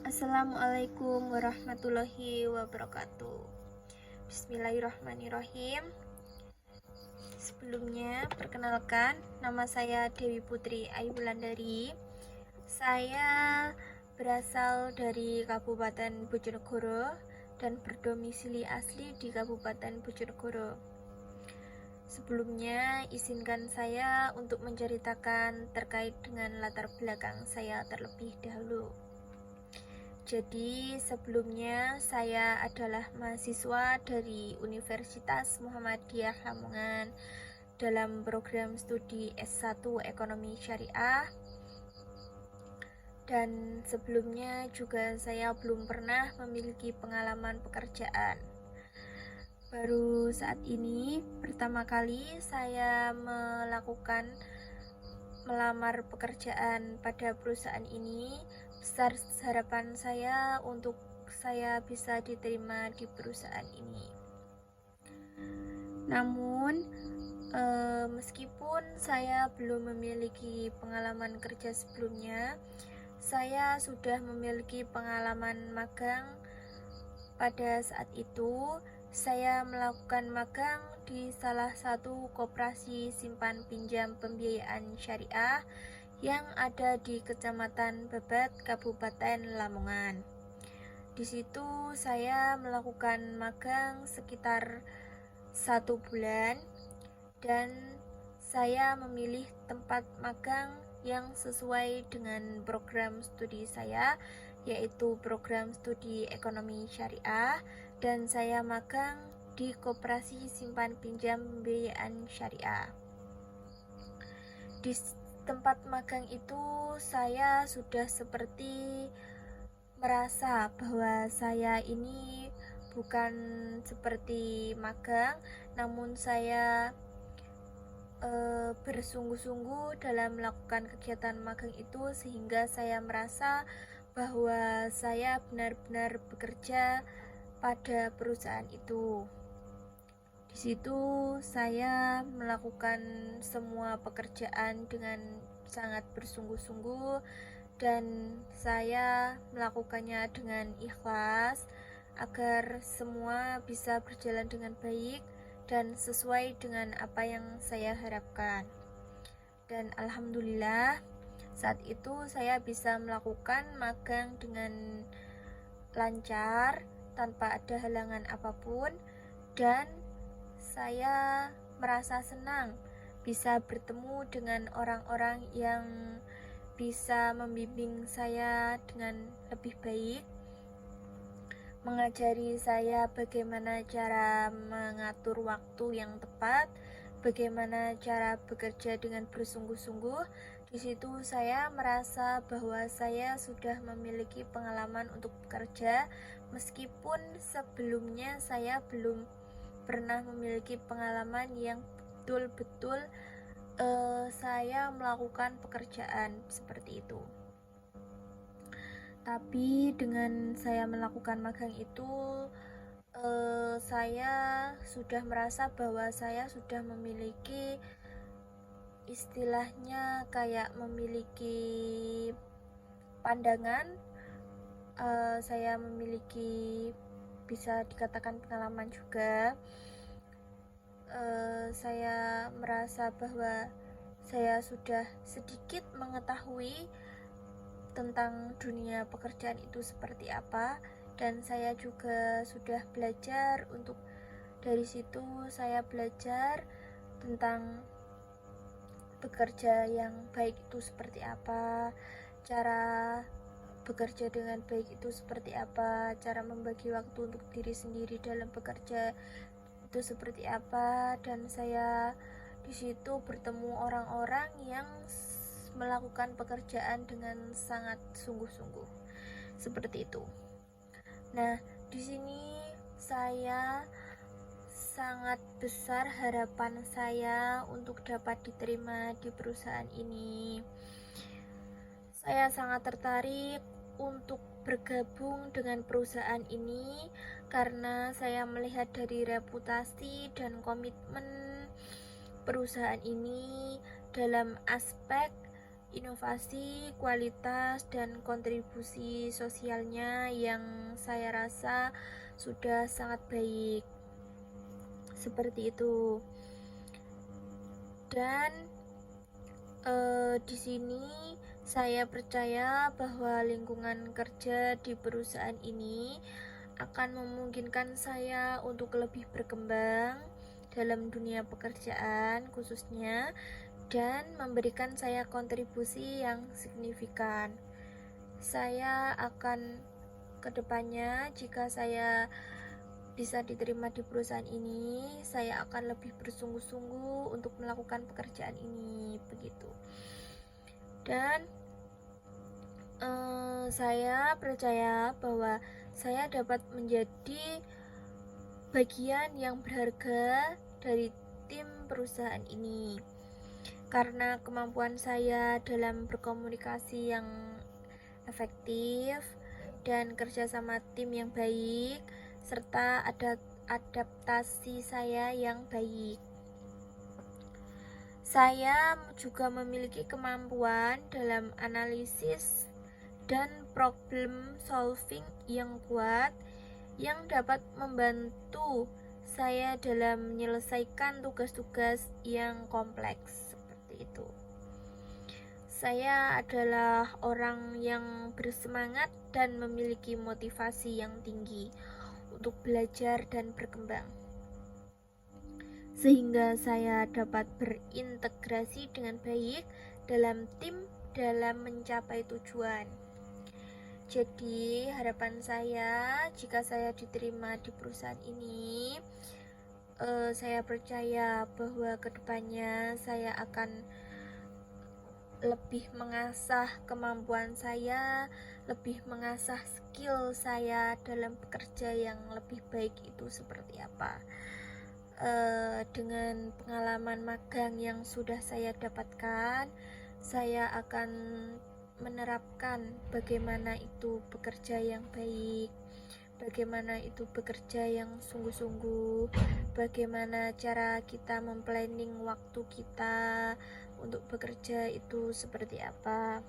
Assalamualaikum warahmatullahi wabarakatuh. Bismillahirrahmanirrahim. Sebelumnya, perkenalkan, nama saya Dewi Putri Ayu Wulandari. Saya berasal dari Kabupaten Bojonegoro dan berdomisili asli di Kabupaten Bojonegoro. Sebelumnya, izinkan saya untuk menceritakan terkait dengan latar belakang saya terlebih dahulu. Jadi, sebelumnya saya adalah mahasiswa dari Universitas Muhammadiyah Lamongan dalam program studi S1 Ekonomi Syariah. Dan sebelumnya juga saya belum pernah memiliki pengalaman pekerjaan. Baru saat ini pertama kali saya melamar pekerjaan pada perusahaan ini. Besar harapan saya untuk saya bisa diterima di perusahaan ini. Namun meskipun saya belum memiliki pengalaman kerja sebelumnya, saya sudah memiliki pengalaman magang. Pada saat itu saya melakukan magang di salah satu koperasi simpan pinjam pembiayaan syariah yang ada di Kecamatan Babat, Kabupaten Lamongan. Di situ saya melakukan magang sekitar 1 bulan dan saya memilih tempat magang yang sesuai dengan program studi saya, yaitu program studi ekonomi syariah, dan saya magang di koperasi simpan pinjam pembiayaan syariah. Di tempat magang itu saya sudah seperti merasa bahwa saya ini bukan seperti magang, namun saya bersungguh-sungguh dalam melakukan kegiatan magang itu, sehingga saya merasa bahwa saya benar-benar bekerja pada perusahaan itu. Di situ saya melakukan semua pekerjaan dengan sangat bersungguh-sungguh dan saya melakukannya dengan ikhlas agar semua bisa berjalan dengan baik dan sesuai dengan apa yang saya harapkan. Dan alhamdulillah saat itu saya bisa melakukan magang dengan lancar tanpa ada halangan apapun, dan saya merasa senang bisa bertemu dengan orang-orang yang bisa membimbing saya dengan lebih baik, mengajari saya bagaimana cara mengatur waktu yang tepat, bagaimana cara bekerja dengan bersungguh-sungguh. Di situ saya merasa bahwa saya sudah memiliki pengalaman untuk bekerja, meskipun sebelumnya saya belum pernah memiliki pengalaman yang betul-betul saya melakukan pekerjaan seperti itu. Tapi dengan saya melakukan magang itu, saya sudah merasa bahwa saya sudah memiliki istilahnya kayak memiliki pandangan, saya memiliki bisa dikatakan pengalaman juga. Saya merasa bahwa saya sudah sedikit mengetahui tentang dunia pekerjaan itu seperti apa, dan saya juga sudah belajar untuk dari situ saya belajar tentang bekerja yang baik itu seperti apa, cara bekerja dengan baik itu seperti apa, cara membagi waktu untuk diri sendiri dalam bekerja itu seperti apa. Dan saya di situ bertemu orang-orang yang melakukan pekerjaan dengan sangat sungguh-sungguh seperti itu. Nah, di sini saya sangat besar harapan saya untuk dapat diterima di perusahaan ini. Saya sangat tertarik untuk bergabung dengan perusahaan ini karena saya melihat dari reputasi dan komitmen perusahaan ini dalam aspek inovasi, kualitas, dan kontribusi sosialnya yang saya rasa sudah sangat baik. Seperti itu. Dan di sini saya percaya bahwa lingkungan kerja di perusahaan ini akan memungkinkan saya untuk lebih berkembang dalam dunia pekerjaan khususnya, dan memberikan saya kontribusi yang signifikan. Saya akan kedepannya, jika saya bisa diterima di perusahaan ini, saya akan lebih bersungguh-sungguh untuk melakukan pekerjaan ini, begitu. Dan saya percaya bahwa saya dapat menjadi bagian yang berharga dari tim perusahaan ini karena kemampuan saya dalam berkomunikasi yang efektif dan kerjasama tim yang baik, serta adaptasi saya yang baik. Saya juga memiliki kemampuan dalam analisis dan problem solving yang kuat yang dapat membantu saya dalam menyelesaikan tugas-tugas yang kompleks. Seperti itu. Saya adalah orang yang bersemangat dan memiliki motivasi yang tinggi untuk belajar dan berkembang, sehingga saya dapat berintegrasi dengan baik dalam tim dalam mencapai tujuan. Jadi harapan saya, jika saya diterima di perusahaan ini, saya percaya bahwa kedepannya saya akan lebih mengasah kemampuan saya, lebih mengasah skill saya dalam bekerja yang lebih baik itu seperti apa. Dengan pengalaman magang yang sudah saya dapatkan, saya akan menerapkan bagaimana itu bekerja yang baik, bagaimana itu bekerja yang sungguh-sungguh, bagaimana cara kita memplanning waktu kita untuk bekerja itu seperti apa.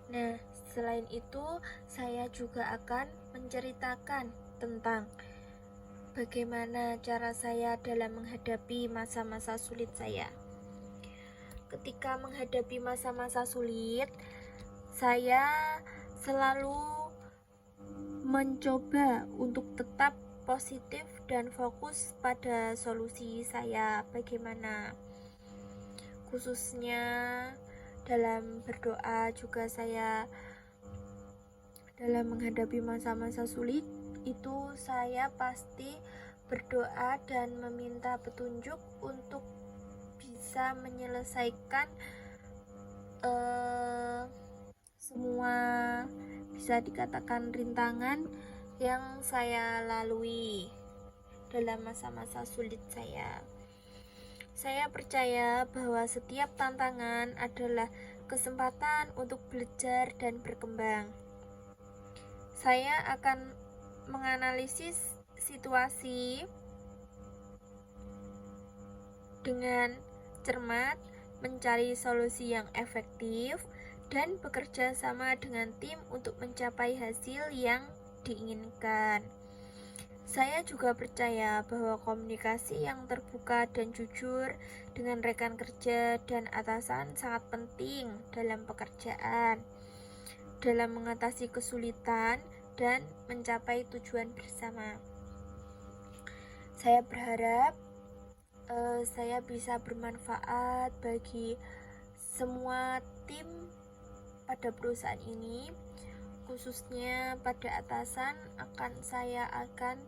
Nah, selain itu saya juga akan menceritakan tentang bagaimana cara saya dalam menghadapi masa-masa sulit saya. Ketika menghadapi masa-masa sulit, saya selalu mencoba untuk tetap positif dan fokus pada solusi saya bagaimana. Khususnya dalam berdoa juga, saya dalam menghadapi masa-masa sulit itu saya pasti berdoa dan meminta petunjuk untuk bisa menyelesaikan semua bisa dikatakan rintangan yang saya lalui dalam masa-masa sulit saya. Saya percaya bahwa setiap tantangan adalah kesempatan untuk belajar dan berkembang. Saya akan menganalisis situasi dengan cermat, mencari solusi yang efektif, dan bekerja sama dengan tim untuk mencapai hasil yang diinginkan. Saya juga percaya bahwa komunikasi yang terbuka dan jujur dengan rekan kerja dan atasan sangat penting dalam pekerjaan, dalam mengatasi kesulitan dan mencapai tujuan bersama. Saya berharap saya bisa bermanfaat bagi semua tim pada perusahaan ini, khususnya pada atasan. Saya akan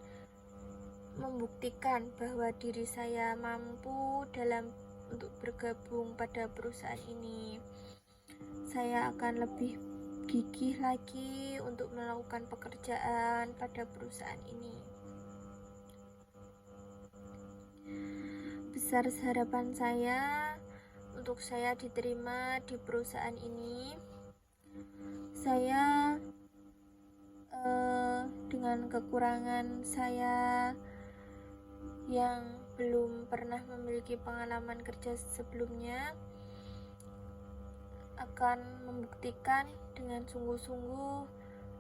membuktikan bahwa diri saya mampu untuk bergabung pada perusahaan ini. Saya akan lebih gigih lagi untuk melakukan pekerjaan pada perusahaan ini. Besar harapan saya untuk saya diterima di perusahaan ini. Saya dengan kekurangan saya yang belum pernah memiliki pengalaman kerja sebelumnya, akan membuktikan dengan sungguh-sungguh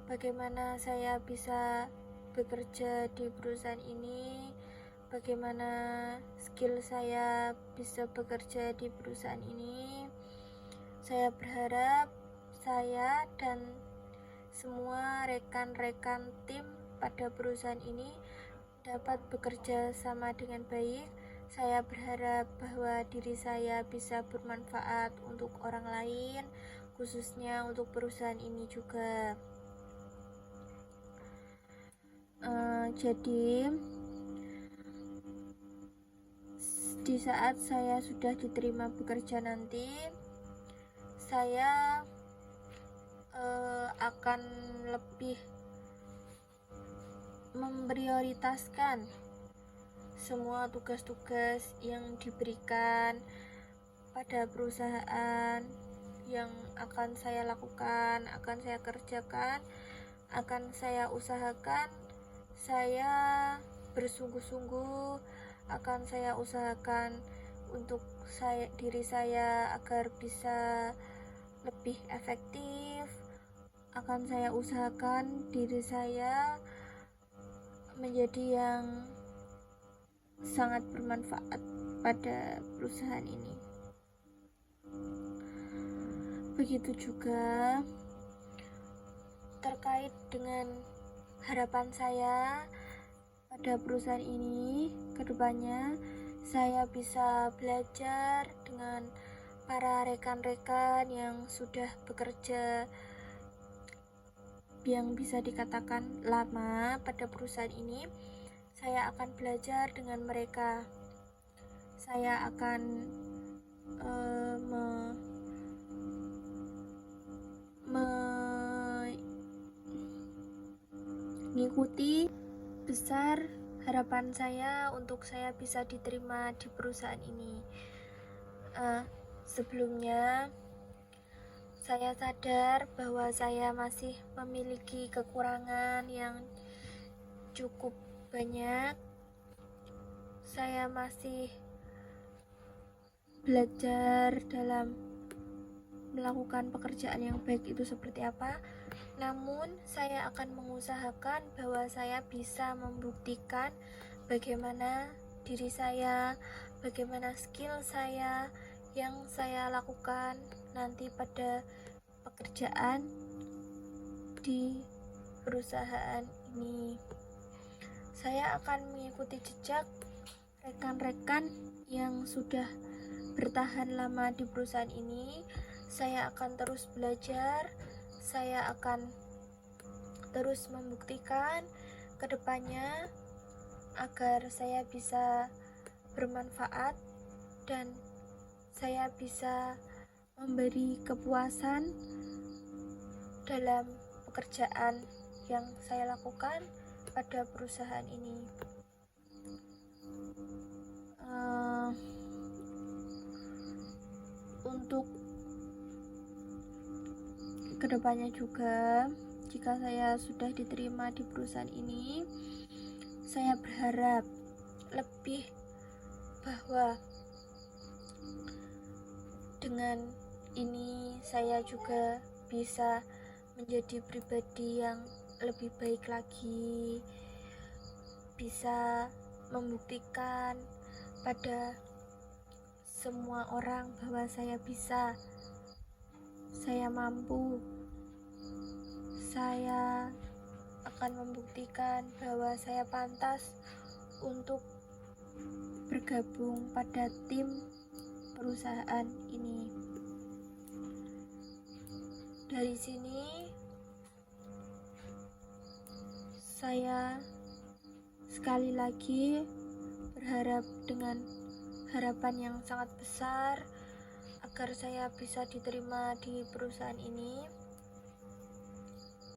bagaimana saya bisa bekerja di perusahaan ini, bagaimana skill saya bisa bekerja di perusahaan ini. Saya berharap saya dan semua rekan-rekan tim pada perusahaan ini dapat bekerja sama dengan baik. Saya berharap bahwa diri saya bisa bermanfaat untuk orang lain, khususnya untuk perusahaan ini juga. Jadi di saat saya sudah diterima bekerja nanti, saya akan lebih memprioritaskan semua tugas-tugas yang diberikan pada perusahaan yang akan saya lakukan, akan saya kerjakan, akan saya usahakan. Saya bersungguh-sungguh, akan saya usahakan untuk diri saya agar bisa lebih efektif. Akan saya usahakan diri saya menjadi yang sangat bermanfaat pada perusahaan ini. Begitu juga terkait dengan harapan saya pada perusahaan ini, kedepannya saya bisa belajar dengan para rekan-rekan yang sudah bekerja yang bisa dikatakan lama pada perusahaan ini. Saya akan belajar dengan mereka. Saya akan mengikuti besar harapan saya untuk saya bisa diterima di perusahaan ini. Sebelumnya saya sadar bahwa saya masih memiliki kekurangan yang cukup banyak. Saya masih belajar dalam melakukan pekerjaan yang baik itu seperti apa. Namun saya akan mengusahakan bahwa saya bisa membuktikan bagaimana diri saya, bagaimana skill saya yang saya lakukan nanti pada pekerjaan di perusahaan ini. Saya akan mengikuti jejak rekan-rekan yang sudah bertahan lama di perusahaan ini. Saya akan terus belajar, saya akan terus membuktikan ke depannya agar saya bisa bermanfaat dan saya bisa memberi kepuasan dalam pekerjaan yang saya lakukan pada perusahaan ini. Untuk kedepannya juga, jika saya sudah diterima di perusahaan ini, saya berharap lebih bahwa dengan ini saya juga bisa menjadi pribadi yang lebih baik lagi, bisa membuktikan pada semua orang bahwa saya bisa, saya mampu. Saya akan membuktikan bahwa saya pantas untuk bergabung pada tim perusahaan ini. Dari sini saya sekali lagi berharap dengan harapan yang sangat besar agar saya bisa diterima di perusahaan ini.